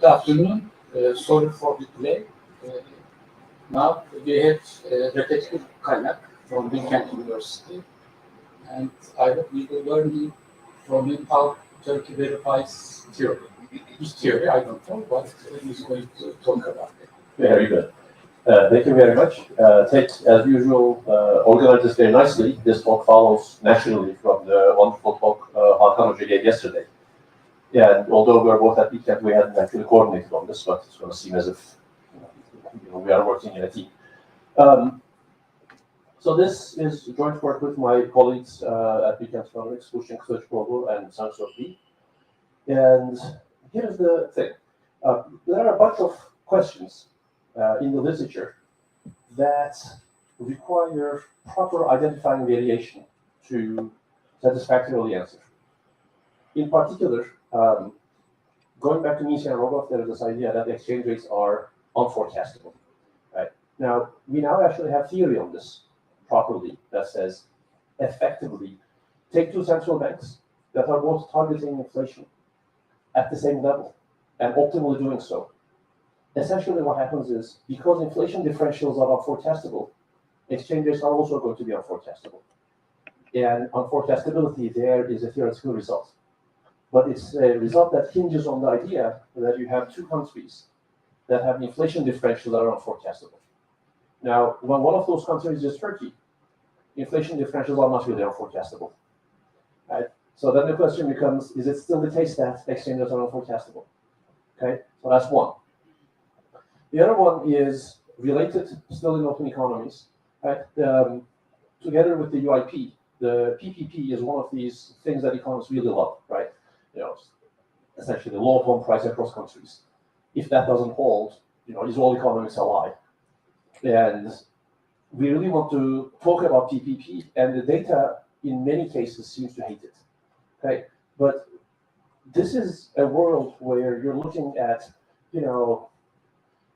Good afternoon. Sorry for the delay. Now we have Refet Gürkaynak'ın from Bilkent University, and I hope we will learn from him how Turkey verifies theory. His theory, I don't know, but he's going to talk about it. Very good. Thank you very much. TEK, as usual, organized this very nicely. This talk follows naturally from the wonderful talk Hakan Hoca gave yesterday. Yeah, and although we're both at Bilkent, we hadn't actually coordinated on this, but it's going to seem as if we are working in a team. So this is joint work with my colleagues at Bilkent Economics, Ushin Kılıçdaroğlu and Sansofi. And here's the thing. There are a bunch of questions in the literature that require proper identifying variation to satisfactorily answer. In particular, going back to Nietzsche and Rogoff, there is this idea that exchange rates are unforecastable. Right? Now, we now actually have theory on this properly that says, effectively, take two central banks that are both targeting inflation at the same level and optimally doing so. Essentially what happens is, because inflation differentials are unforecastable, exchange rates are also going to be unforecastable. And unforecastability there is a theoretical result. But it's a result that hinges on the idea that you have two countries that have inflation differentials that are unforecastable. Now, when one of those countries is Turkey, inflation differentials are not really unforecastable. Right? So then the question becomes, is it still the case that exchange rates are unforecastable? Okay, so that's one. The other one is related, still in open economies. Right? Together with the UIP, the PPP is one of these things that economists really love, right? Essentially the low home price across countries. If that doesn't hold, is all economics a lie? And we really want to talk about PPP, and the data in many cases seems to hate it. Okay, but this is a world where you're looking at,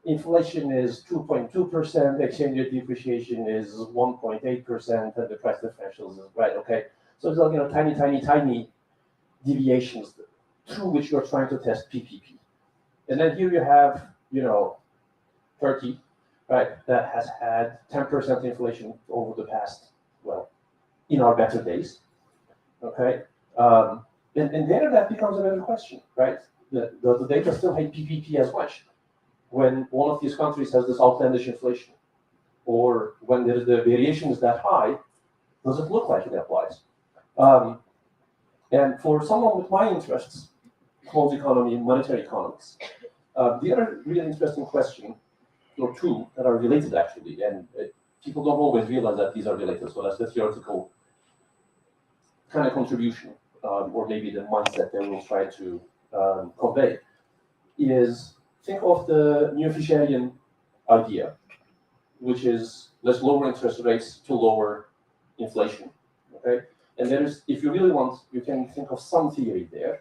inflation is 2.2%, exchange rate depreciation is 1.8%, and the price differentials is right. Okay, so it's like tiny deviations through which you're trying to test PPP. And then here you have, Turkey, right, that has had 10% inflation over the past, in our better days, okay? And there that becomes another question, right? Does the data still hate PPP as much when one of these countries has this outlandish inflation? Or when the variation is that high, does it look like it applies? And for someone with my interests, closed economy and monetary economics, the other really interesting question, or two, that are related actually, and people don't always realize that these are related, so that's the theoretical kind of contribution, or maybe the mindset that we'll try to convey, is think of the neo-Fisherian idea, which is let's lower interest rates to lower inflation, okay? And there is, if you really want, you can think of some theory there.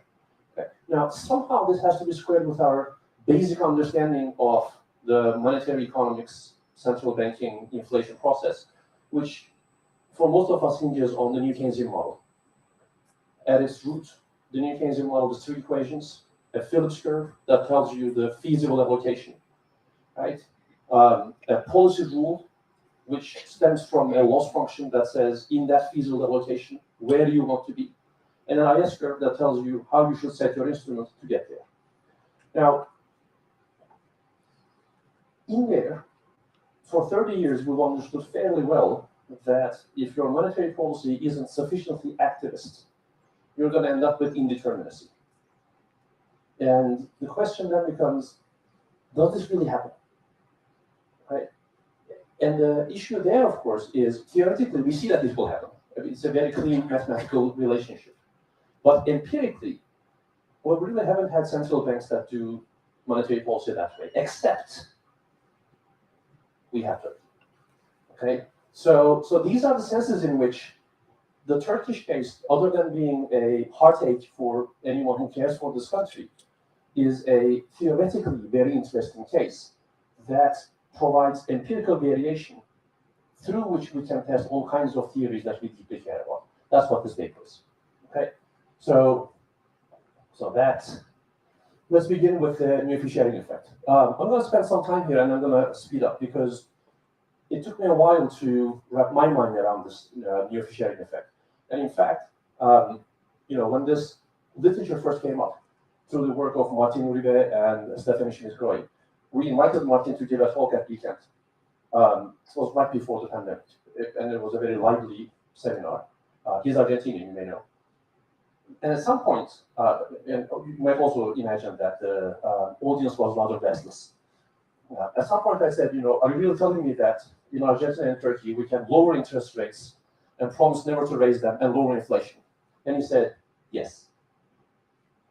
Okay. Now, somehow this has to be squared with our basic understanding of the monetary economics, central banking, inflation process, which for most of us hinges on the new Keynesian model. At its root, the new Keynesian model is three equations: a Phillips curve that tells you the feasible allocation, right? A policy rule, which stems from a loss function that says, in that feasible allocation, where do you want to be? And an IS curve that tells you how you should set your instrument to get there. Now, in there, for 30 years, we've understood fairly well that if your monetary policy isn't sufficiently activist, you're going to end up with indeterminacy. And the question then becomes, does this really happen? Right? And the issue there, of course, is theoretically, we see that this will happen. I mean, it's a very clean mathematical relationship. But empirically, we really haven't had central banks that do monetary policy that way, except we have Turkey. Okay? So these are the senses in which the Turkish case, other than being a heartache for anyone who cares for this country, is a theoretically very interesting case that provides empirical variation through which we can test all kinds of theories that we deeply care about. That's what this paper is. Okay, so that let's begin with the new sharing effect. I'm going to spend some time here, and I'm going to speed up because it took me a while to wrap my mind around this new sharing effect. And in fact, when this literature first came up through the work of Martin Uribe and Stephanie Schmidt-Groy, we invited Martin to give a talk at Bilkent. It was right before the pandemic, and it was a very lively seminar. He's Argentinian, you may know. And at some point, and you might also imagine that the audience was rather restless. At some point I said, are you really telling me that in Argentina and Turkey we can lower interest rates and promise never to raise them and lower inflation? And he said, yes.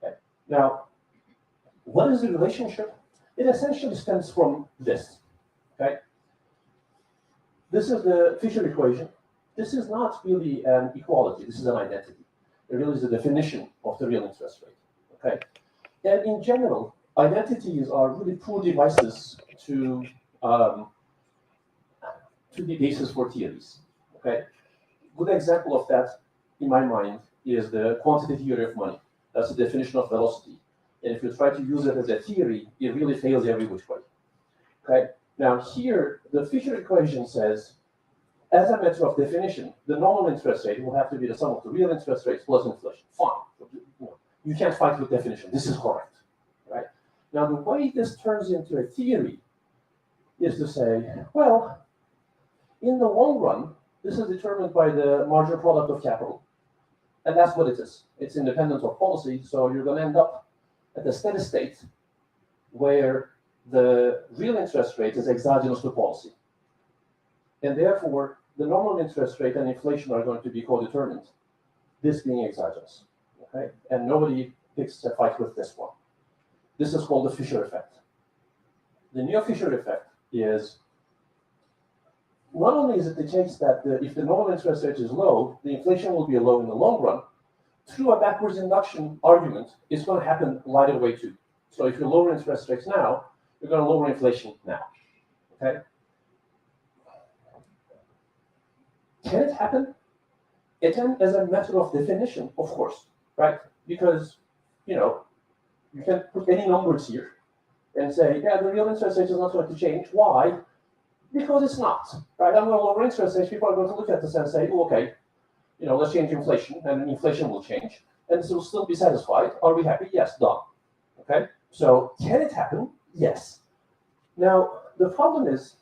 Okay. Now, what is the relationship? It essentially stems from this. Okay. This is the Fissure equation. This is not really an equality. This is an identity. It really is the definition of the real interest rate. Okay. And in general, identities are really poor devices to the basis for theories. Okay. Good example of that, in my mind, is the quantity theory of money. That's the definition of velocity. And if you try to use it as a theory, it really fails every which way. Okay. Now here, the Fissure equation says, as a matter of definition, the normal interest rate will have to be the sum of the real interest rates plus inflation. Fine. You can't fight with definition. This is correct. Right? Now, the way this turns into a theory is to say, well, in the long run, this is determined by the marginal product of capital. And that's what it is. It's independent of policy, so you're going to end up at a steady state where the real interest rate is exogenous to policy. And therefore, the normal interest rate and inflation are going to be co-determined, this being exogenous. Okay? And nobody picks a fight with this one. This is called the Fissure effect. The new Fissure effect is, not only is it the case that if the normal interest rate is low, the inflation will be low in the long run, through a backwards induction argument, it's going to happen right away too. So if you lower interest rates now, you're going to lower inflation now. Okay? Can it happen? Again, as a matter of definition, of course, right? Because, you can put any numbers here and say, yeah, the real interest rate is not going to change. Why? Because it's not, right? I'm going to lower interest rates. People are going to look at this and say, oh, okay, let's change inflation, and inflation will change, and this will still be satisfied. Are we happy? Yes, done. Okay? So, can it happen? Yes. Now, the problem is,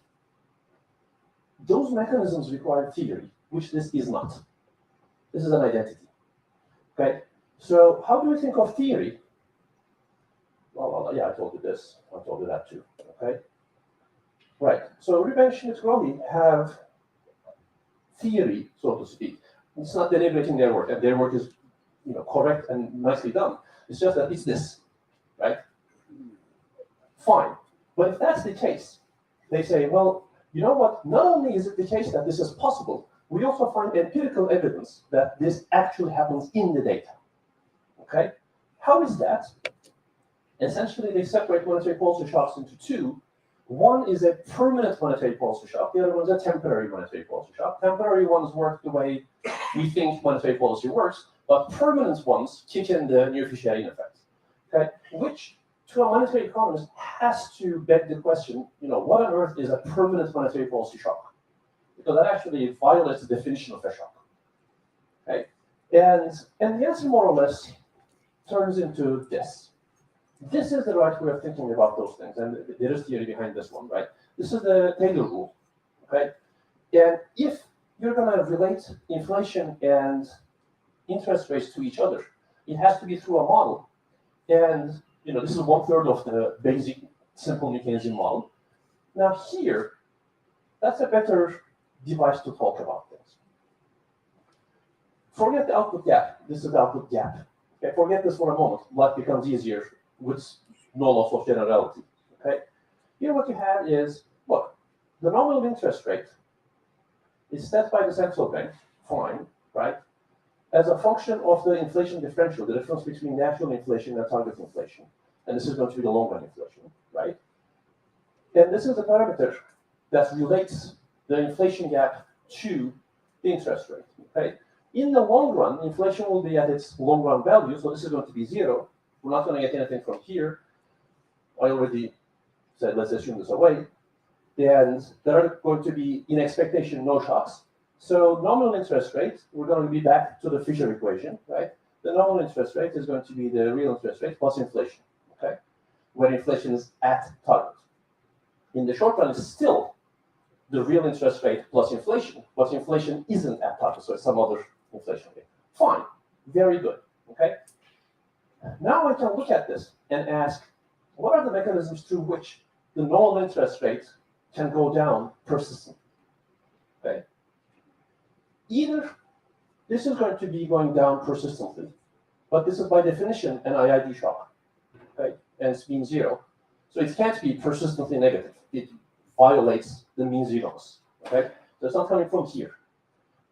those mechanisms require theory, which this is not. This is an identity. Okay? So, how do we think of theory? Well, yeah, I told you this. I told you that too. Okay? Right. So, Uribe and Schmidt-Groy have theory, so to speak. It's not deliberately their work, and their work is, correct and nicely done. It's just that it's this, right? Fine. But if that's the case, they say, well, you know what? Not only is it the case that this is possible, we also find empirical evidence that this actually happens in the data. Okay? How is that? Essentially, they separate monetary policy shocks into two. One is a permanent monetary policy shock. The other one is a temporary monetary policy shock. Temporary ones work the way we think monetary policy works, but permanent ones kick in the new Fissure effect. Okay? Which, to a monetary economist, has to beg the question, what on earth is a permanent monetary policy shock? Because that actually violates the definition of a shock. Okay? And the answer, more or less, turns into this. This is the right way of thinking about those things, and there is theory behind this one, right? This is the Taylor rule, okay? And if you're going to relate inflation and interest rates to each other, it has to be through a model. And, this is 1/3 of the basic simple Keynesian model. Now here, that's a better device to talk about things. Forget the output gap. This is the output gap. Okay, forget this for a moment. Life becomes easier with no loss of generality. Okay? Here what you have is, look, the nominal interest rate is set by the central bank, fine, right? As a function of the inflation differential, the difference between natural inflation and target inflation. And this is going to be the long run inflation, right? And this is the parameter that relates the inflation gap to the interest rate, okay? In the long run, inflation will be at its long run value, so this is going to be 0. we're not going to get anything from here. I already said, let's assume this away. And there are going to be, in expectation, no shocks. So nominal interest rate, we're going to be back to the Fissure equation, right? The nominal interest rate is going to be the real interest rate plus inflation, okay? Where inflation is at target. In the short run, it's still the real interest rate plus inflation, but inflation isn't at target, so it's some other inflation rate. Fine, very good, okay? Now I can look at this and ask, what are the mechanisms through which the normal interest rate can go down persistently, okay? Either this is going to be going down persistently, but this is by definition an IID shock, okay? And it's mean zero. So it can't be persistently negative. It violates the mean zeros, okay? So it's not coming from here,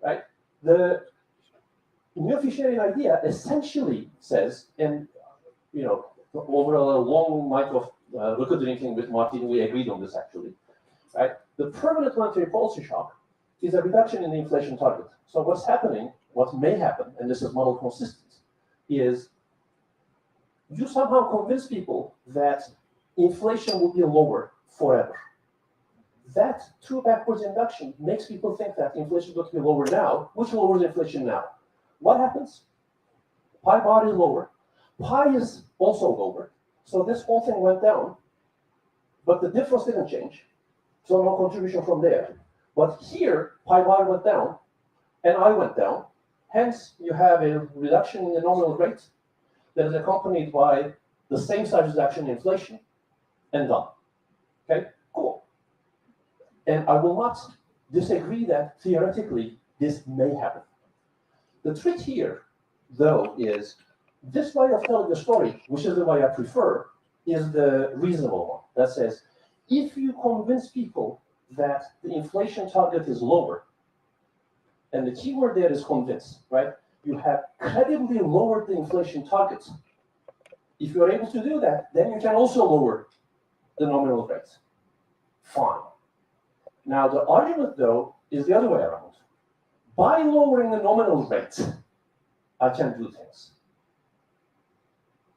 right? The neo-Fissurian idea essentially says, and you know, over a long night of liquor drinking with Martin, we agreed on this actually, right? The permanent monetary policy shock is a reduction in the inflation target. So what's happening, what may happen, and this is model consistent, is you somehow convince people that inflation will be lower forever. That through backwards induction makes people think that inflation is going to be lower now, which lowers inflation now. What happens? Pi bar is lower. Pi is also lower. So this whole thing went down, but the difference didn't change. So no contribution from there. But here, pi bar went down, and I went down. Hence, you have a reduction in the nominal rate that is accompanied by the same size reduction in inflation, and done. Okay, cool. And I will not disagree that theoretically this may happen. The trick here, though, is this way of telling the story, which is the way I prefer, is the reasonable one. That says, if you convince people that the inflation target is lower, and the key word there is convince, right? You have credibly lowered the inflation target. If you're able to do that, then you can also lower the nominal rate. Fine. Now, the argument, though, is the other way around. By lowering the nominal rate, I can do things.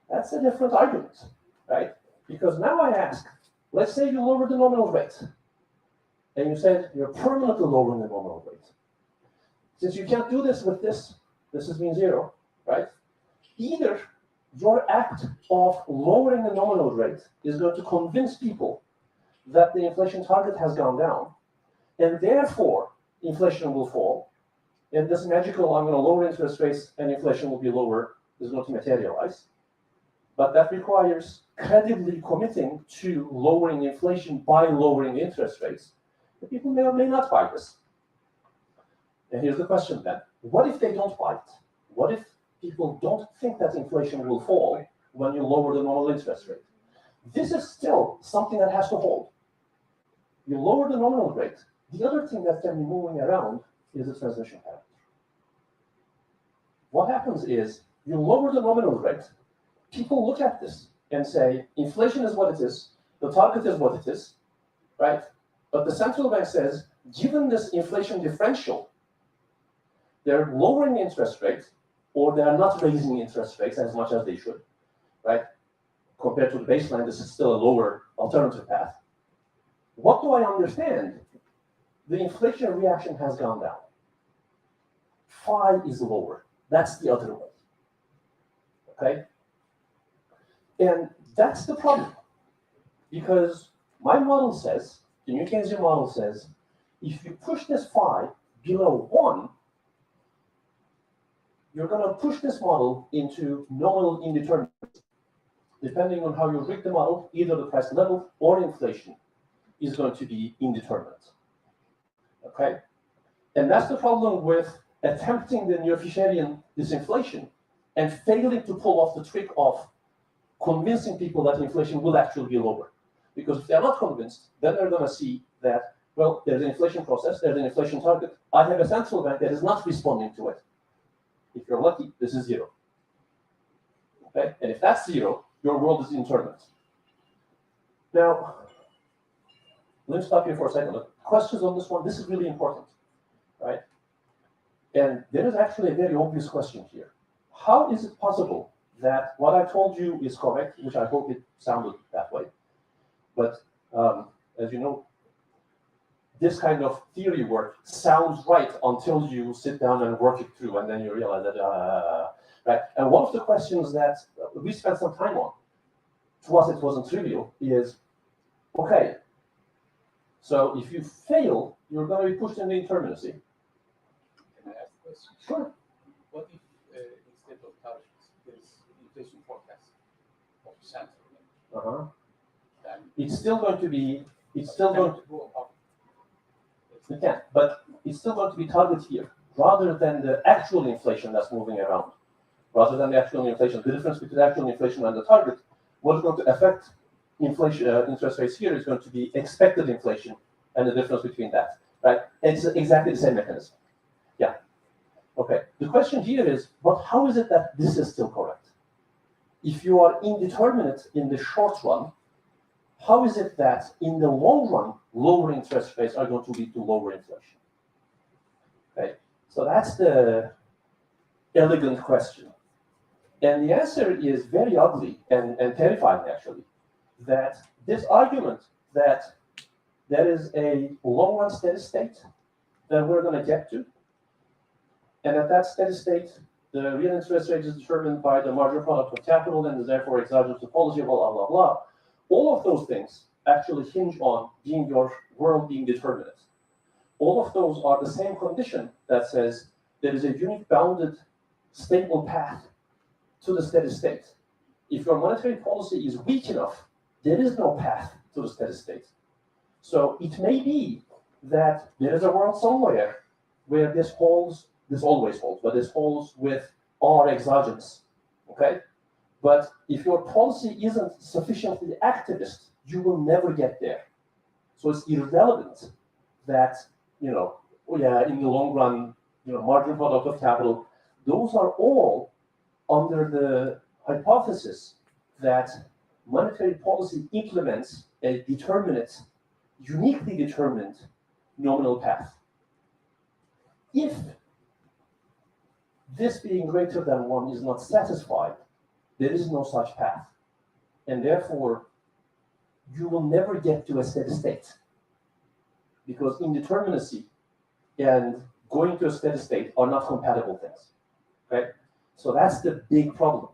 That's a different argument, right? Because now I ask, let's say you lower the nominal rate, and you said you're permanently lowering the nominal rate. Since you can't do this with this, this is mean zero, right? Either your act of lowering the nominal rate is going to convince people that the inflation target has gone down, and therefore inflation will fall, and this magical, I'm going to lower interest rates and inflation will be lower, is going to materialize. But that requires credibly committing to lowering inflation by lowering interest rates. The people may or may not buy this. And here's the question then. What if they don't buy it? What if people don't think that inflation will fall when you lower the normal interest rate? This is still something that has to hold. You lower the nominal rate. The other thing that can be moving around is the transmission parameter. What happens is you lower the nominal rate. People look at this and say, inflation is what it is, the target is what it is, right? But the central bank says, given this inflation differential, they're lowering the interest rate, or they're not raising interest rates as much as they should, right? Compared to the baseline, this is still a lower alternative path. What do I understand? The inflation reaction has gone down. Phi is lower. That's the other way, okay? And that's the problem, because my model says, the New Keynesian model says, if you push this phi below 1, you're going to push this model into nominal indeterminate. Depending on how you rig the model, either the price level or inflation is going to be indeterminate. Okay? And that's the problem with attempting the neo-Fissurian disinflation and failing to pull off the trick of convincing people that inflation will actually be lower. Because if they're not convinced, then they're going to see that, well, there's an inflation process, there's an inflation target. I have a central bank that is not responding to it. If you're lucky, this is zero. Okay? And if that's zero, your world is indeterminate. Now, let me stop here for a second. Questions on this one? This is really important, right? And there is actually a very obvious question here. How is it possible that what I told you is correct, which I hope it sounded that way. But as you know, this kind of theory work sounds right until you sit down and work it through, and then you realize that, right? And one of the questions that we spent some time on, to us it wasn't trivial, is, okay, so if you fail, you're going to be pushed into indeterminacy. Can I ask a question? Sure. What if instead of targets, there is inflation forecast of central? Then It's still going to be, go up. you can, but it's still going to be targeted here, rather than the actual inflation that's moving around. Rather than the actual inflation, the difference between actual inflation and the target, what is going to affect inflation, interest rates here is going to be expected inflation and the difference between that, right? It's exactly the same mechanism. Yeah. Okay. The question here is, but how is it that this is still correct? If you are indeterminate in the short run, how is it that in the long run, lower interest rates are going to lead to lower inflation? Okay. So that's the elegant question. And the answer is very ugly and terrifying, actually, that this argument that there is a long-run steady state that we're going to get to, and at that steady state, the real interest rate is determined by the marginal product of capital and is therefore exogenous to policy, blah, blah, blah. All of those things actually hinge on your world being determinate. All of those are the same condition that says there is a unique bounded stable path to the steady state. If your monetary policy is weak enough, there is no path to the steady state. So it may be that there is a world somewhere where this holds, this always holds, but this holds with R exogenous, okay? But if your policy isn't sufficiently activist, you will never get there. So it's irrelevant that, in the long run, marginal product of capital, those are all under the hypothesis that monetary policy implements a determinate, uniquely determined nominal path. If this being greater than 1 is not satisfied, there is no such path. And therefore, you will never get to a steady state. Because indeterminacy and going to a steady state are not compatible things. Okay? So that's the big problem.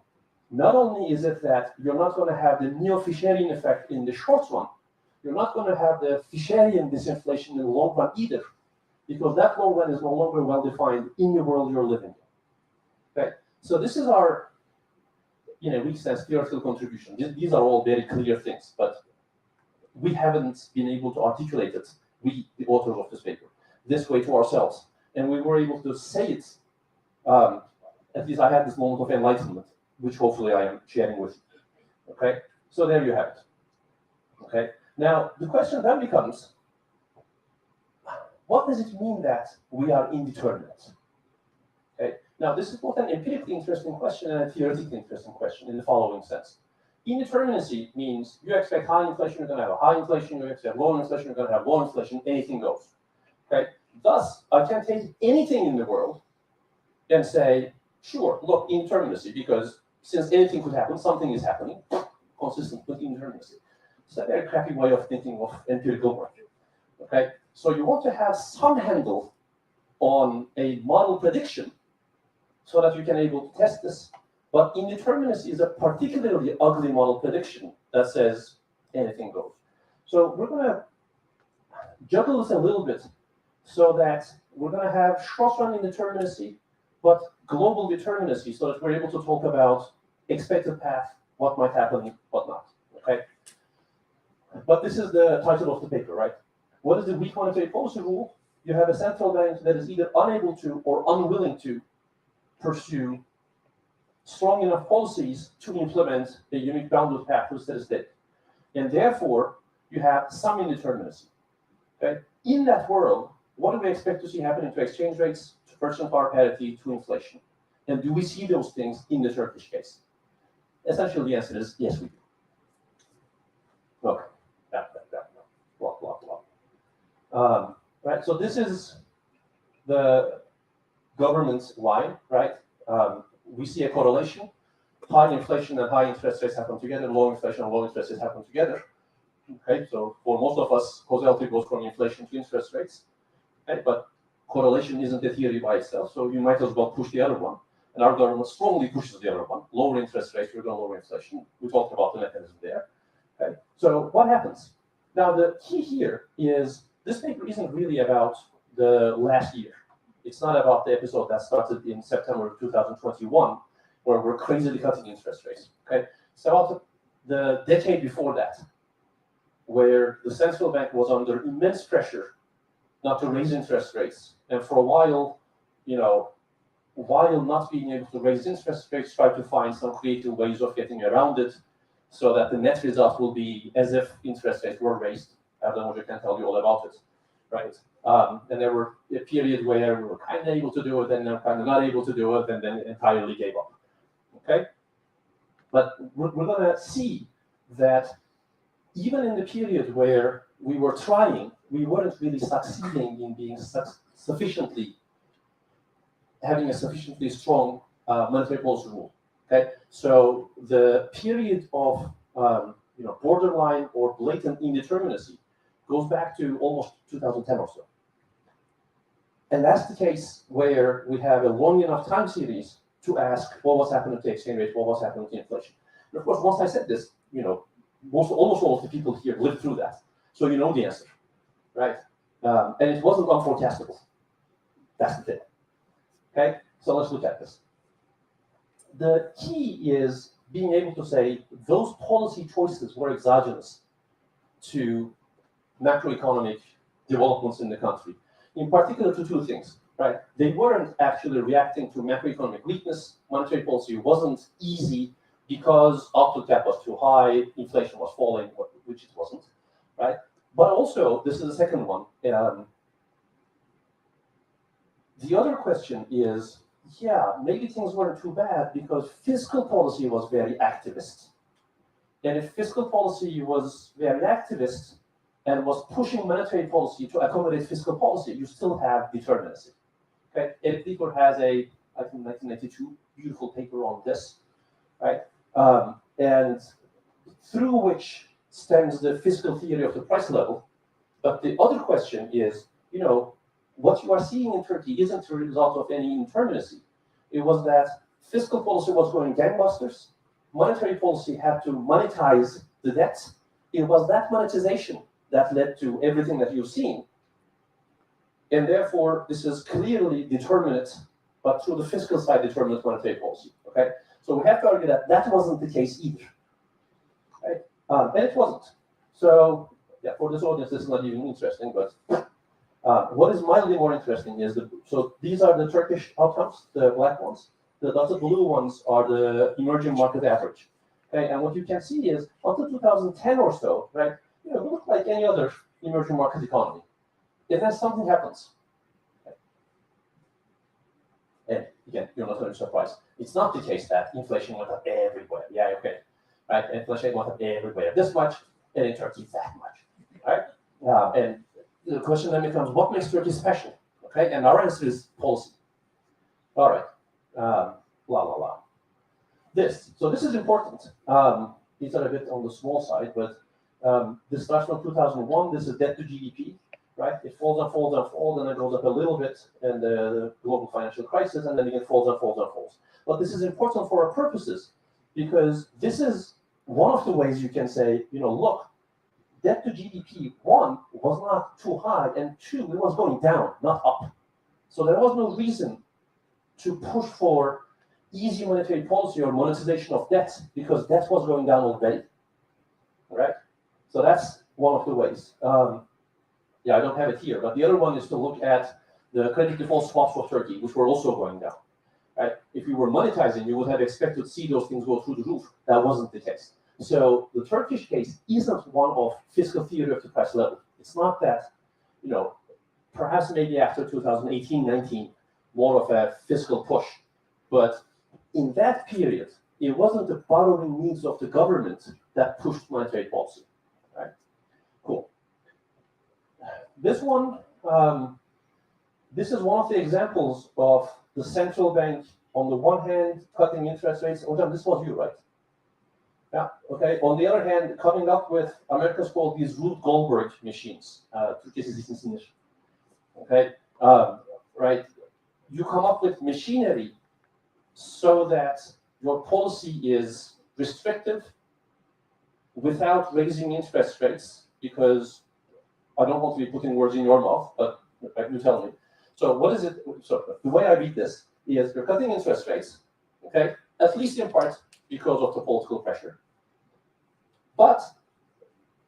Not only is it that you're not going to have the neo-Fisherian effect in the short run, you're not going to have the Fisherian disinflation in the long run either, because that long run is no longer well-defined in the world you're living in. Okay? So this is our, in a weak sense, theoretical contribution. These are all very clear things, but we haven't been able to articulate it, we, the authors of this paper, this way to ourselves. And we were able to say it, at least I had this moment of enlightenment, which hopefully I am sharing with you. Okay? So there you have it. Okay? Now, the question then becomes, what does it mean that we are indeterminate? Okay? Now, this is both an empirically interesting question and a theoretically interesting question in the following sense. Indeterminacy means you expect high inflation, you're going to have a high inflation, you expect low inflation, you're going to have low inflation, anything goes. Okay? Thus, I can take anything in the world and say, sure, look, indeterminacy, because since anything could happen, something is happening, consistent with indeterminacy. It's a very crappy way of thinking of empirical work. Okay? So you want to have some handle on a model prediction so that you can able to test this. But indeterminacy is a particularly ugly model prediction that says anything goes. So we're going to juggle this a little bit so that we're going to have short-run indeterminacy, but global determinacy, so that we're able to talk about expected path, what might happen, what not. Okay? But this is the title of the paper, right? What is the weak monetary policy rule? You have a central bank that is either unable to or unwilling to pursue strong enough policies to implement a unique bounded path to a steady state. And therefore, you have some indeterminacy. Okay? In that world, what do we expect to see happening to exchange rates, to purchasing power parity, to inflation? And do we see those things in the Turkish case? Essentially, the answer is yes, we do. Okay. Blah, blah, blah. Right, so this is the government's line, right? We see a correlation. high inflation and high interest rates happen together, low inflation and low interest rates happen together. Okay, so for most of us, causality goes from inflation to interest rates. Okay, but correlation isn't a theory by itself, so you might as well push the other one. And our government strongly pushes the other one. Lower interest rates, we're going to lower inflation. We talked about the mechanism there. Okay, so what happens? Now, the key here is this paper isn't really about the last year. It's not about the episode that started in September of 2021, where we're crazily cutting interest rates. Okay, it's about the decade before that, where the central bank was under immense pressure not to raise interest rates, and for a while, while not being able to raise interest rates, tried to find some creative ways of getting around it, so that the net result will be as if interest rates were raised. Erdogan can tell you all about it, right? And there were a period where we were kind of able to do it, and then kind of not able to do it, and then entirely gave up. Okay, but we're going to see that even in the period where we were trying, we weren't really succeeding in being having a sufficiently strong monetary policy rule. Okay, so the period of borderline or blatant indeterminacy goes back to almost 2010 or so. And that's the case where we have a long enough time series to ask what was happening to the exchange rate, what was happening to inflation. And of course, once I said this, almost all of the people here lived through that. So you know the answer, right? And it wasn't unforecastable. That's the thing. Okay, so let's look at this. The key is being able to say those policy choices were exogenous to macroeconomic developments in the country, in particular to two things, right? They weren't actually reacting to macroeconomic weakness. Monetary policy wasn't easy because output gap was too high, inflation was falling, which it wasn't, right? But also, this is the second one. The other question is, maybe things weren't too bad because fiscal policy was very activist. And if fiscal policy was very activist and was pushing monetary policy to accommodate fiscal policy, you still have determinacy. Okay, Erik Lieber has I think 1992, beautiful paper on this, right? And through which stems the fiscal theory of the price level. But the other question is, what you are seeing in Turkey isn't a result of any indeterminacy. It was that fiscal policy was going gangbusters. Monetary policy had to monetize the debt. It was that monetization that led to everything that you've seen. And therefore, this is clearly determinate, but through the fiscal side, determinate monetary policy. Okay, so we have to argue that that wasn't the case either. Right? And it wasn't. So, for this audience, this is not even interesting, but what is mildly more interesting is so these are the Turkish outcomes, the black ones. The dotted blue ones are the emerging market average. Okay, and what you can see is until 2010 or so, right? It looked like any other emerging market economy. And then something happens. Okay. And again, you're not going to be surprised. It's not the case that inflation went up everywhere. Yeah, okay. Right? Inflation went up everywhere this much, and in Turkey that much. Right? And the question then becomes, what makes Turkey special? Okay, and our answer is policy. All right, So this is important. These are a bit on the small side, but this starts from 2001. This is debt to GDP, right? It falls and falls and falls, and then it goes up a little bit, and the global financial crisis, and then again falls and falls and falls. But this is important for our purposes because this is one of the ways you can say, look, debt to GDP, one, was not too high, and two, it was going down, not up. So there was no reason to push for easy monetary policy or monetization of debt because debt was going down already. All right? So that's one of the ways. I don't have it here, but the other one is to look at the credit default swaps for Turkey, which were also going down. Right? If you were monetizing, you would have expected to see those things go through the roof. That wasn't the case. So the Turkish case isn't one of fiscal theory of the price level. It's not that, perhaps maybe after 2018-19, more of a fiscal push. But in that period, it wasn't the borrowing needs of the government that pushed monetary policy. Right? Cool. This one, this is one of the examples of the central bank on the one hand, cutting interest rates. Oh, this was you, right? Yeah, okay. On the other hand, coming up with, Americans call these Rube Goldberg machines. Türkiye izleyin sinir. Okay, right. You come up with machinery so that your policy is restrictive without raising interest rates, because I don't want to be putting words in your mouth, but you tell me. So what is it? So the way I read this is you're cutting interest rates, okay, at least in part because of the political pressure. But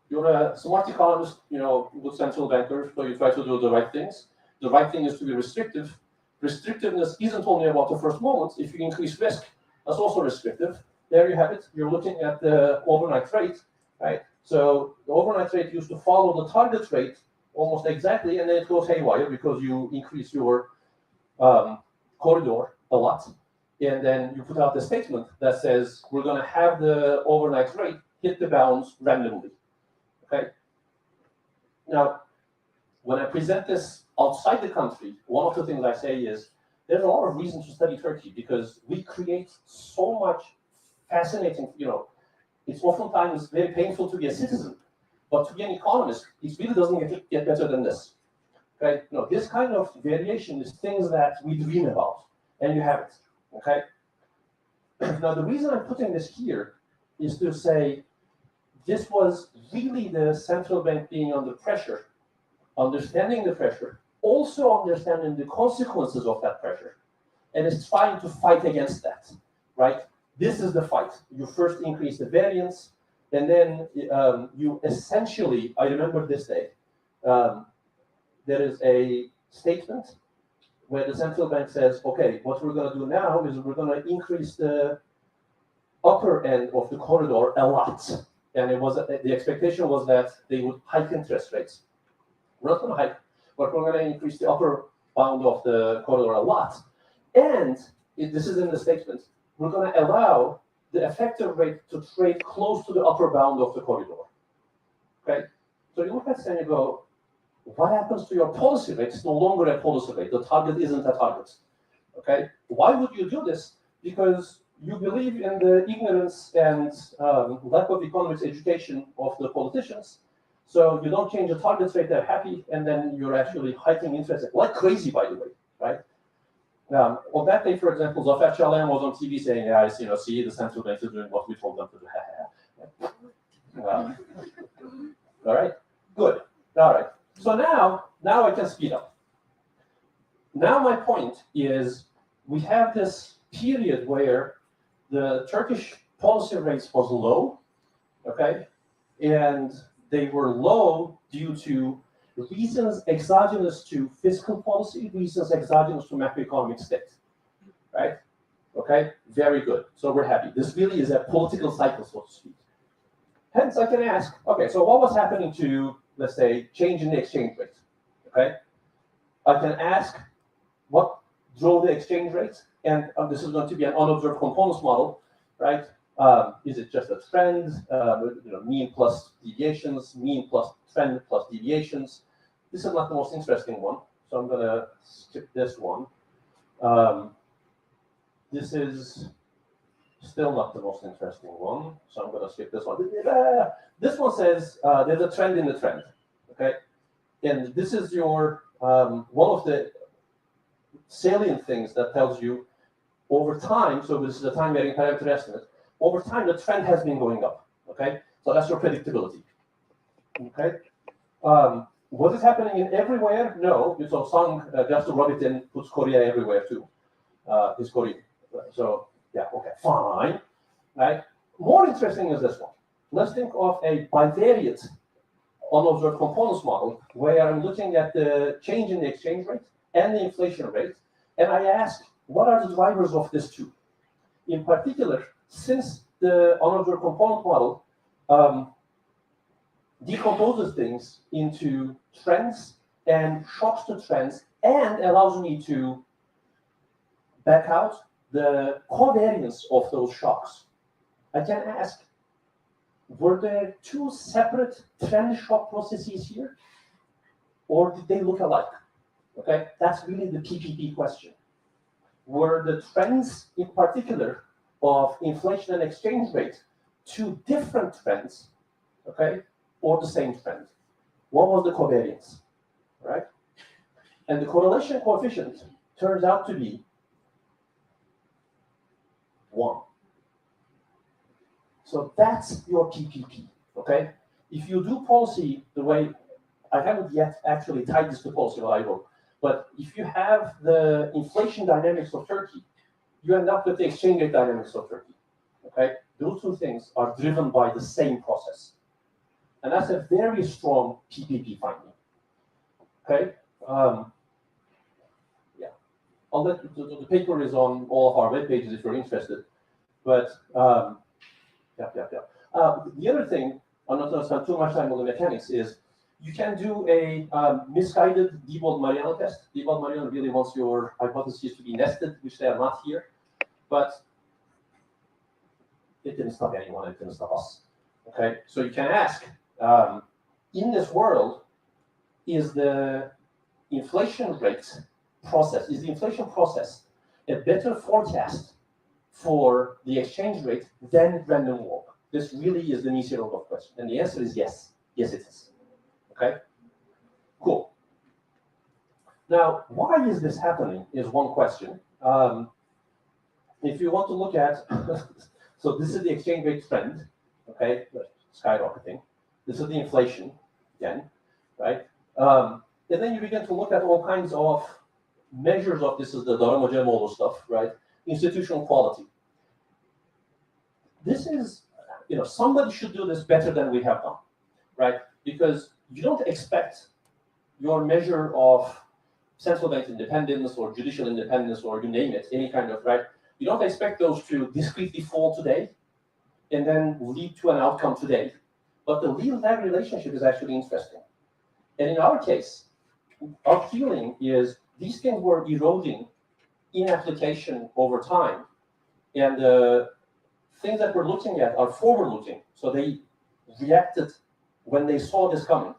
you're a smart economist, good central banker, so you try to do the right things. The right thing is to be restrictive. Restrictiveness isn't only about the first moment. If you increase risk, that's also restrictive. There you have it. You're looking at the overnight rate, right? So the overnight rate used to follow the target rate almost exactly, and then it goes haywire because you increase your corridor a lot. And then you put out a statement that says, we're going to have the overnight rate hit the bounds randomly, okay? Now, when I present this outside the country, one of the things I say is, there's a lot of reasons to study Turkey because we create so much fascinating, it's oftentimes very painful to be a citizen, but to be an economist, it really doesn't get better than this. Okay? This kind of variation is things that we dream about, and you have it. Okay? Now, the reason I'm putting this here is to say this was really the central bank being under pressure, understanding the pressure, also understanding the consequences of that pressure, and is trying to fight against that, right? This is the fight. You first increase the variance, and then you essentially, I remember this day, there is a statement where the central bank says, okay, what we're going to do now is we're going to increase the upper end of the corridor a lot. And the expectation was that they would hike interest rates. We're not going to hike, but we're going to increase the upper bound of the corridor a lot. And this is in the statement, we're going to allow the effective rate to trade close to the upper bound of the corridor. Okay? So you look at this and you go, what happens to your policy rate? It's no longer a policy rate. The target isn't a target. Okay? Why would you do this? Because you believe in the ignorance and lack of economics education of the politicians. So you don't change the target rate, they're happy, and then you're actually hiking interest rate. Like crazy, by the way, right? On that day, for example, Zafer Çağlayan was on TV saying, guys, see, the central bank is doing what we told them to do. All right, good. All right. So now I can speed up. Now my point is we have this period where the Turkish policy rates was low, okay? And they were low due to reasons exogenous to fiscal policy, reasons exogenous to macroeconomic state, right? Okay, very good. So we're happy. This really is a political cycle, so to speak. Hence, I can ask, okay, so what was happening to, let's say, change in the exchange rate, okay? I can ask what drove the exchange rate, and this is going to be an unobserved components model, right? Is it just a trend, mean plus deviations, mean plus trend plus deviations? This is not the most interesting one, so I'm going to skip this one. This is still not the most interesting one, so I'm going to skip this one. This one says there's a trend in the trend, okay? And this is your one of the salient things that tells you over time, so this is a time varying parameter estimate, over time the trend has been going up, okay? So that's your predictability, okay? Was it happening in everywhere? No. So Sang, just to rub it in, puts Korea everywhere too. He's Korean. So, yeah, okay, fine, right? More interesting is this one. Let's think of a bivariate unobserved components model where I'm looking at the change in the exchange rate and the inflation rate, and I ask, what are the drivers of this too? In particular, since the unobserved component model decomposes things into trends and shocks to trends and allows me to back out the covariance of those shocks, I can ask, were there two separate trend shock processes here? Or did they look alike? Okay, that's really the PPP question. were the trends in particular of inflation and exchange rate two different trends, okay, or the same trend? What was the covariance, right? And the correlation coefficient turns out to be 1. So that's your PPP, okay? If you do policy the way, I haven't yet actually tied this to policy, what I wrote, but if you have the inflation dynamics of Turkey, you end up with the exchange rate dynamics of Turkey, okay? Those two things are driven by the same process. And that's a very strong PPP finding, okay? Yeah, I'll let the paper is on all of our web pages if you're interested. But the other thing, I'm not going to spend too much time on the mechanics, is you can do a misguided Diebold-Mariano test. Diebold-Mariano really wants your hypotheses to be nested, which they are not here. But it didn't stop anyone, it didn't stop us. Okay, so you can ask, in this world, is the inflation rate process, is the inflation process a better forecast for the exchange rate than random walk? This really is the Nisi-Rogov question. And the answer is yes. Yes, it is. Okay? Cool. Now, why is this happening is one question. If you want to look at, so this is the exchange rate trend, okay, skyrocketing. This is the inflation, again, right? And then you begin to look at all kinds of measures of this is the Darama stuff, right? Institutional quality. This is, somebody should do this better than we have done, right? Because you don't expect your measure of central bank independence or judicial independence or you name it, any kind of, right? You don't expect those to discretely fall today and then lead to an outcome today. But the real-lag relationship is actually interesting. And in our case, our feeling is these things were eroding in application over time. And the things that we're looking at are forward-looking. So they reacted when they saw this coming.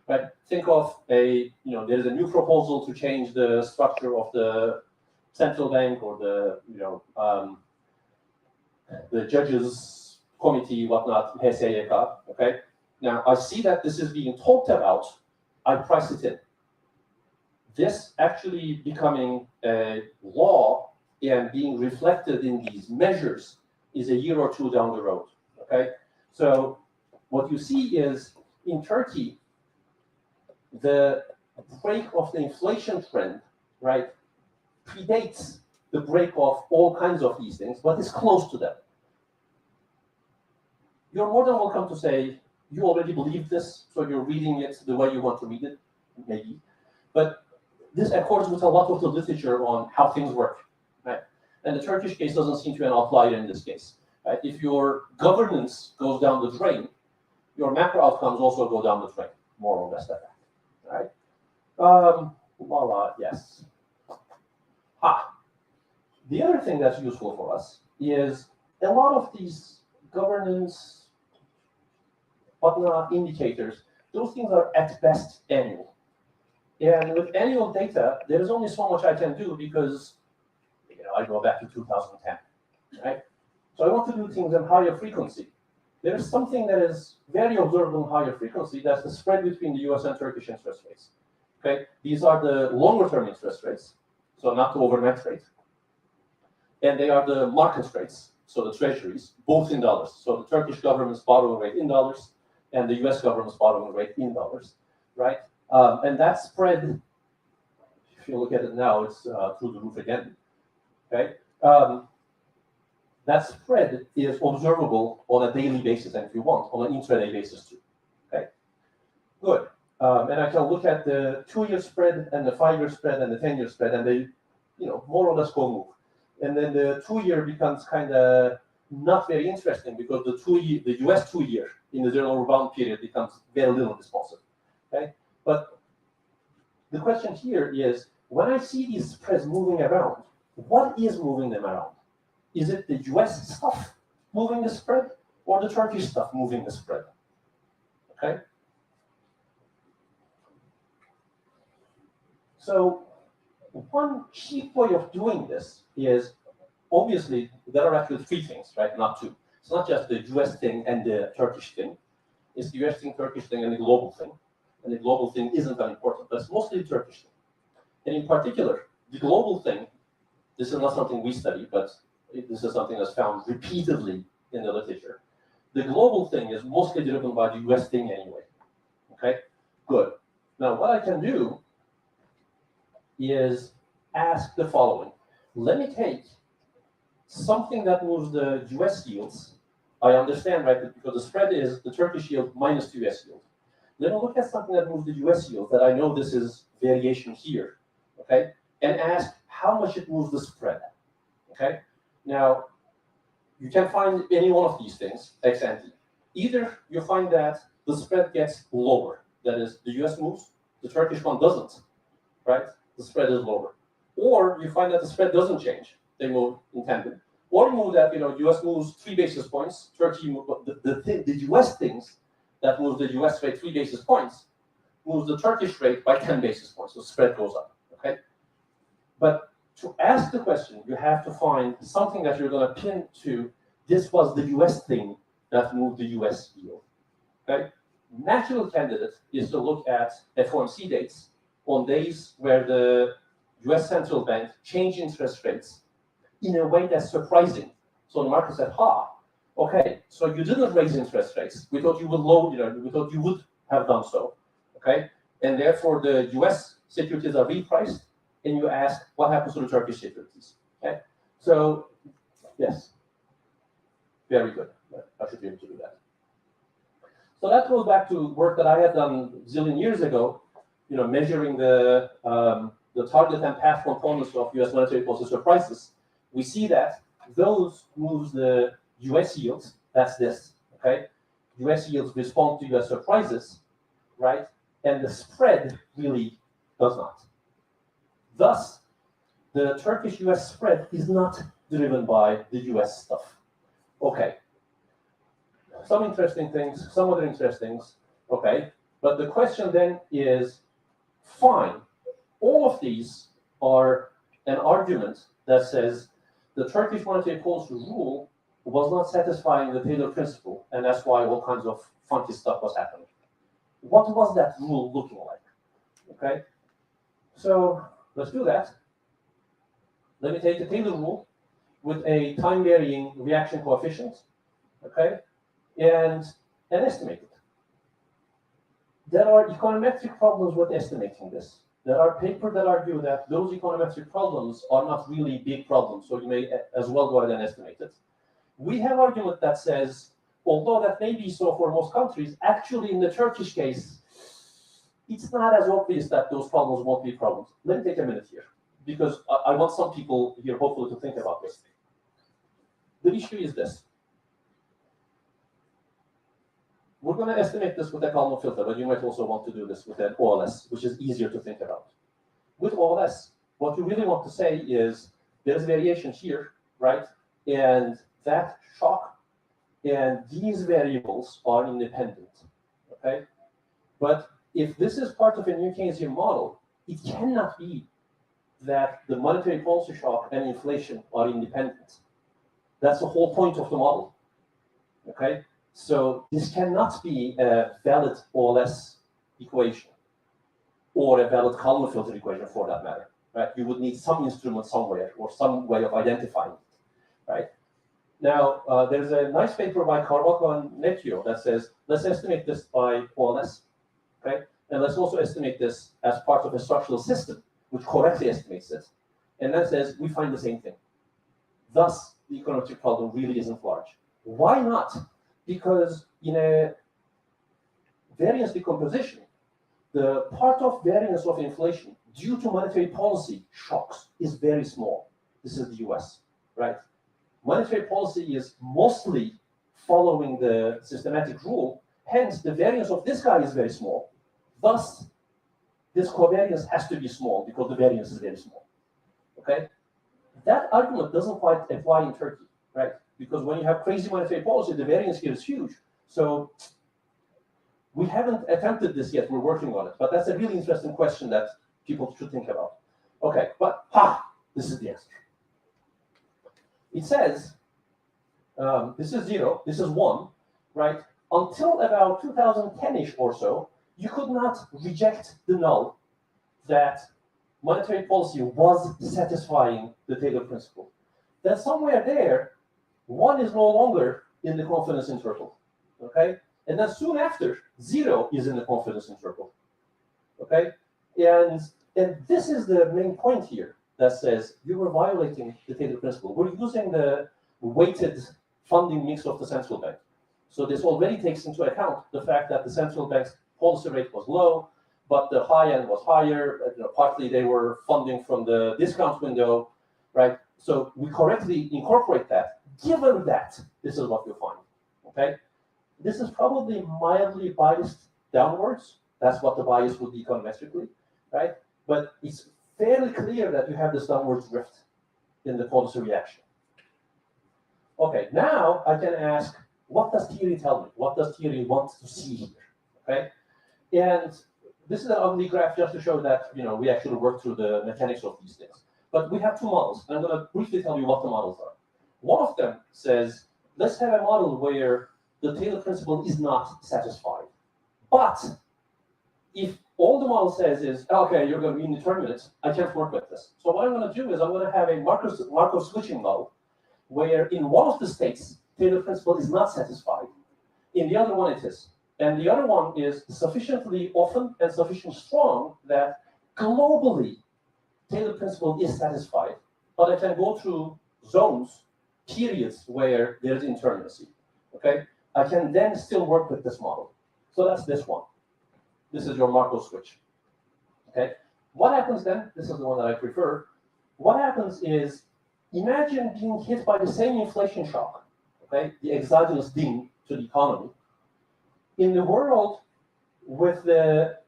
Right? Think of there's a new proposal to change the structure of the central bank or the judges committee, whatnot, HSYK, okay? Now, I see that this is being talked about, I price it in. This actually becoming a law and being reflected in these measures is a year or two down the road, okay? So what you see is in Turkey, the break of the inflation trend, right, predates the break of all kinds of these things, but is close to them. You're more than welcome to say, you already believe this, so you're reading it the way you want to read it, maybe. But this accords with a lot of the literature on how things work, right? And the Turkish case doesn't seem to be an outlier in this case, right? If your governance goes down the drain, your macro outcomes also go down the drain, more or less like that, right? Yes. The other thing that's useful for us is a lot of these governance whatnot indicators, those things are at best annual. And with annual data, there is only so much I can do because I go back to 2010, right? So I want to do things in higher frequency. There is something that is very observable in higher frequency, that's the spread between the US and Turkish interest rates. Okay, these are the longer term interest rates, so not the overnight rate. And they are the market rates, so the treasuries, both in dollars. So the Turkish government's borrowing rate in dollars and the US government's borrowing rate in dollars, right? And that spread, if you look at it now, it's through the roof again, okay? That spread is observable on a daily basis, and if you want, on an intraday basis too, okay? Good. And I can look at the 2-year spread and the 5-year spread and the 10-year spread, and they, more or less go move. And then the 2-year becomes kind of not very interesting because the US 2-year in the general rebound period becomes very little responsive. Okay, but the question here is when I see these spreads moving around, what is moving them around? Is it the US stuff moving the spread or the Turkish stuff moving the spread? Okay. So one cheap way of doing this is, obviously, there are actually three things, right? Not two. It's not just the US thing and the Turkish thing. It's the US thing, Turkish thing, and the global thing. And the global thing isn't that important, but it's mostly the Turkish thing. And in particular, the global thing, this is not something we study, but this is something that's found repeatedly in the literature. The global thing is mostly driven by the US thing anyway. Okay, good. Now, what I can do is ask the following. Let me take something that moves the US yields. I understand, right, because the spread is the Turkish yield minus the US yield. Let me look at something that moves the US yield that I know this is variation here, okay, and ask how much it moves the spread, okay? Now, you can find any one of these things, ex ante. Either you find that the spread gets lower, that is, the US moves, the Turkish one doesn't, right? The spread is lower. Or you find that the spread doesn't change, they move in tandem. Or you move that, US moves 3 basis points, Turkey, the US things that moves the US rate 3 basis points, moves the Turkish rate by 10 basis points, so spread goes up, okay? But to ask the question, you have to find something that you're going to pin to, this was the US thing that moved the US yield, okay? Natural candidate is to look at FOMC dates on days where the US central bank changed interest rates in a way that's surprising. So the market said, okay, so you didn't raise interest rates. We thought you would we thought you would have done so, okay? And therefore the US securities are repriced, and you ask, what happens to the Turkish securities, okay? So, yes, very good. I should be able to do that. So that goes back to work that I had done a zillion years ago, measuring the target and path components of US monetary policy surprises. We see that those moves the US yields, that's this, okay? US yields respond to US surprises, right? And the spread really does not. Thus, the Turkish-US spread is not driven by the US stuff. Okay. Some interesting things, some other interesting things, okay? But the question then is, fine, all of these are an argument that says the Turkish monetary policy rule was not satisfying the Taylor principle, and that's why all kinds of funky stuff was happening. What was that rule looking like? Okay, so let's do that. Let me take the Taylor rule with a time-varying reaction coefficient, okay, and estimate it. There are econometric problems with estimating this. There are papers that argue that those econometric problems are not really big problems, so you may as well go ahead and estimate it. We have argument that says, although that may be so for most countries, actually in the Turkish case, it's not as obvious that those problems won't be problems. Let me take a minute here, because I want some people here hopefully to think about this. The issue is this. We're going to estimate this with a Kalman filter, but you might also want to do this with an OLS, which is easier to think about. With OLS, what you really want to say is there's variation here, right? And that shock and these variables are independent, okay? But if this is part of a New Keynesian model, it cannot be that the monetary policy shock and inflation are independent. That's the whole point of the model, okay? So this cannot be a valid OLS equation or a valid Kalman filter equation for that matter, right? You would need some instrument somewhere or some way of identifying it, right? Now, there's a nice paper by Carvalho and Necchio that says, let's estimate this by OLS, okay? And let's also estimate this as part of a structural system, which correctly estimates it. And that says, we find the same thing. Thus, the econometric problem really isn't large. Why not? Because in a variance decomposition, the part of variance of inflation due to monetary policy shocks is very small. This is the US, right? Monetary policy is mostly following the systematic rule, hence the variance of this guy is very small. Thus, this covariance has to be small because the variance is very small, okay? That argument doesn't quite apply in Turkey, right? Because when you have crazy monetary policy, the variance here is huge. So we haven't attempted this yet, we're working on it, but that's a really interesting question that people should think about. Okay, but this is the answer. It says, this is 0, this is 1, right? Until about 2010-ish or so, you could not reject the null that monetary policy was satisfying the Taylor principle. Then somewhere there, 1 is no longer in the confidence interval, okay? And then soon after, 0 is in the confidence interval, okay? And this is the main point here that says you were violating the Taylor principle. We're using the weighted funding mix of the central bank. So this already takes into account the fact that the central bank's policy rate was low, but the high end was higher. Partly they were funding from the discount window, right? So we correctly incorporate that. Given that, this is what you find, okay? This is probably mildly biased downwards. That's what the bias would be econometrically, right? But it's fairly clear that you have this downward drift in the policy reaction. Okay, now I can ask, what does theory tell me? What does theory want to see here, okay? And this is an ugly graph just to show that, we actually work through the mechanics of these things. But we have two models, and I'm going to briefly tell you what the models are. One of them says, let's have a model where the Taylor principle is not satisfied. But if all the model says is, okay, you're going to be indeterminate, I can't work with this. So what I'm going to do is I'm going to have a Markov switching model where in one of the states, Taylor principle is not satisfied. In the other one, it is. And the other one is sufficiently often and sufficiently strong that globally, Taylor principle is satisfied. But I can go through zones, periods where there's interminacy. Okay? I can then still work with this model. So that's this one. This is your Markov switch. Okay? What happens then? This is the one that I prefer. What happens is, imagine being hit by the same inflation shock, okay, the exogenous ding to the economy, in the world with the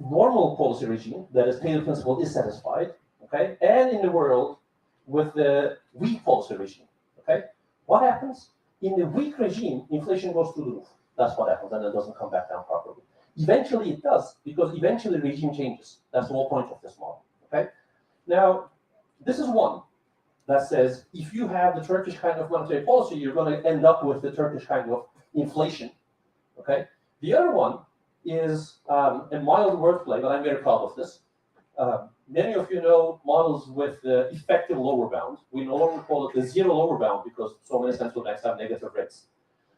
normal policy regime, that is, Taylor principle is satisfied, okay, and in the world with the weak policy regime, okay. What happens? In the weak regime, inflation goes through the roof. That's what happens, and it doesn't come back down properly. Eventually it does, because eventually the regime changes. That's the whole point of this model, okay. Now, this is one that says, if you have the Turkish kind of monetary policy, you're going to end up with the Turkish kind of inflation, okay? The other one is a mild wordplay, but I'm very proud of this. Many of you know models with the effective lower bound. We no longer call it the zero lower bound because so many central banks have negative rates.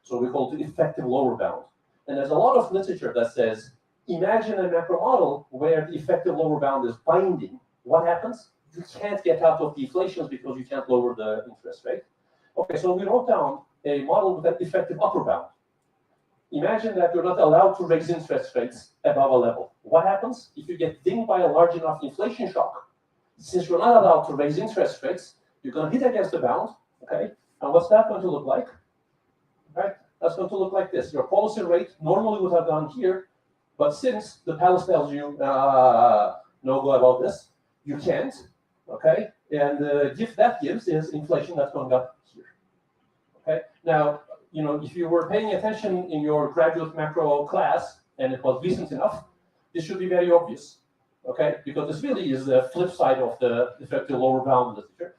So we call it the effective lower bound. And there's a lot of literature that says, imagine a macro model where the effective lower bound is binding. What happens? You can't get out of deflations because you can't lower the interest rate. Okay, so we wrote down a model with an effective upper bound. Imagine that you're not allowed to raise interest rates above a level. What happens if you get dinged by a large enough inflation shock? Since you're not allowed to raise interest rates, you're going to hit against the bound, okay? And what's that going to look like? Right? That's going to look like this. Your policy rate normally would have gone here, but since the palace tells you, no go about this, you can't. Okay, and the gift that gives is inflation that's going up here. Okay, now, if you were paying attention in your graduate macro class and it was recent enough, this should be very obvious. Okay, because this really is the flip side of the effective lower bound literature.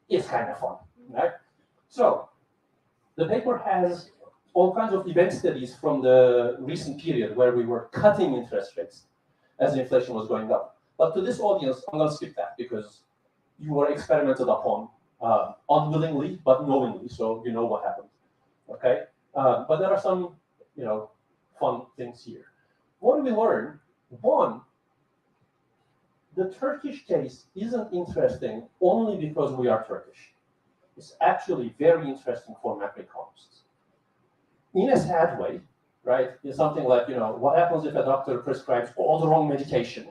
It's kind of fun, right? So, the paper has all kinds of event studies from the recent period where we were cutting interest rates as inflation was going up. But to this audience, I'm going to skip that because you were experimented upon unwillingly, but knowingly, so you know what happened. Okay, but there are some, fun things here. What do we learn? One, the Turkish case isn't interesting only because we are Turkish. It's actually very interesting for macroeconomists. In a sad way, right? It's something like, what happens if a doctor prescribes all the wrong medication?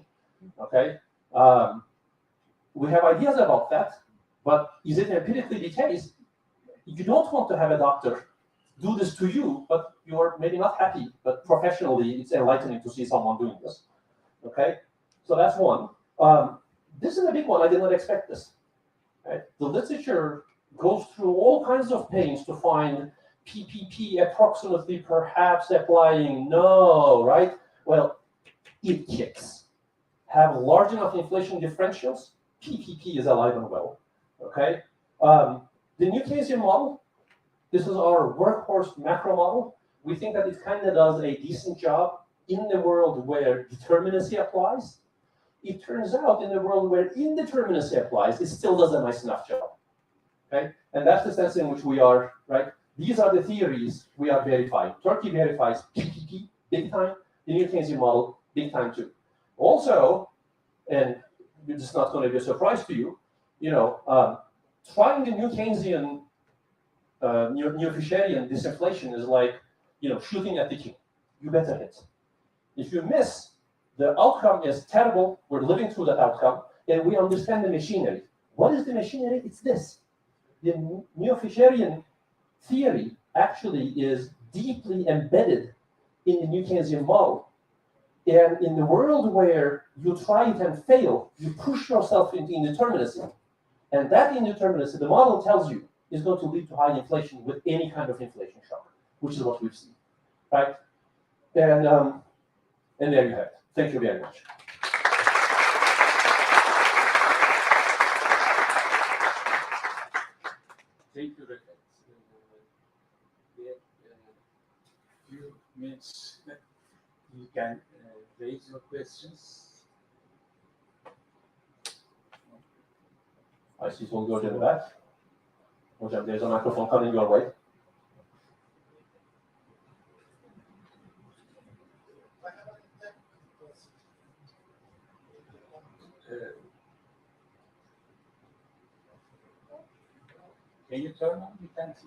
Okay, we have ideas about that, but is it empirically the case? You don't want to have a doctor do this to you, but you're maybe not happy, but professionally it's enlightening to see someone doing this. Okay, so that's one. This is a big one. I did not expect this. Right? The literature goes through all kinds of pains to find PPP approximately perhaps applying. No, right? Well, it kicks. have large enough inflation differentials, PPP is alive and well. Okay. The new Keynesian model, this is our workhorse macro model. We think that it kind of does a decent job in the world where determinacy applies. It turns out in the world where indeterminacy applies, it still does a nice enough job. Okay? And that's the sense in which we are, right? These are the theories we are verifying. Turkey verifies PPP, big time. The new Keynesian model, big time too. Also, and this is not going to be a surprise to you, trying the new Keynesian, new Fisherian disinflation is like, shooting at the king. You better hit. If you miss, the outcome is terrible. We're living through that outcome, and we understand the machinery. What is the machinery? It's this. The neo-Fisherian theory actually is deeply embedded in the new Keynesian model. And in the world where you try it and fail, you push yourself into indeterminacy. And that indeterminacy, the model tells you, is going to lead to high inflation with any kind of inflation shock, which is what we've seen, right? And there you have it. Thank you very much. Thank you, Refet. We have a few minutes. You can raise your questions. I see Tolga Hoca in the back. Hocam, there's a microphone coming your way. Can you turn on? You can see.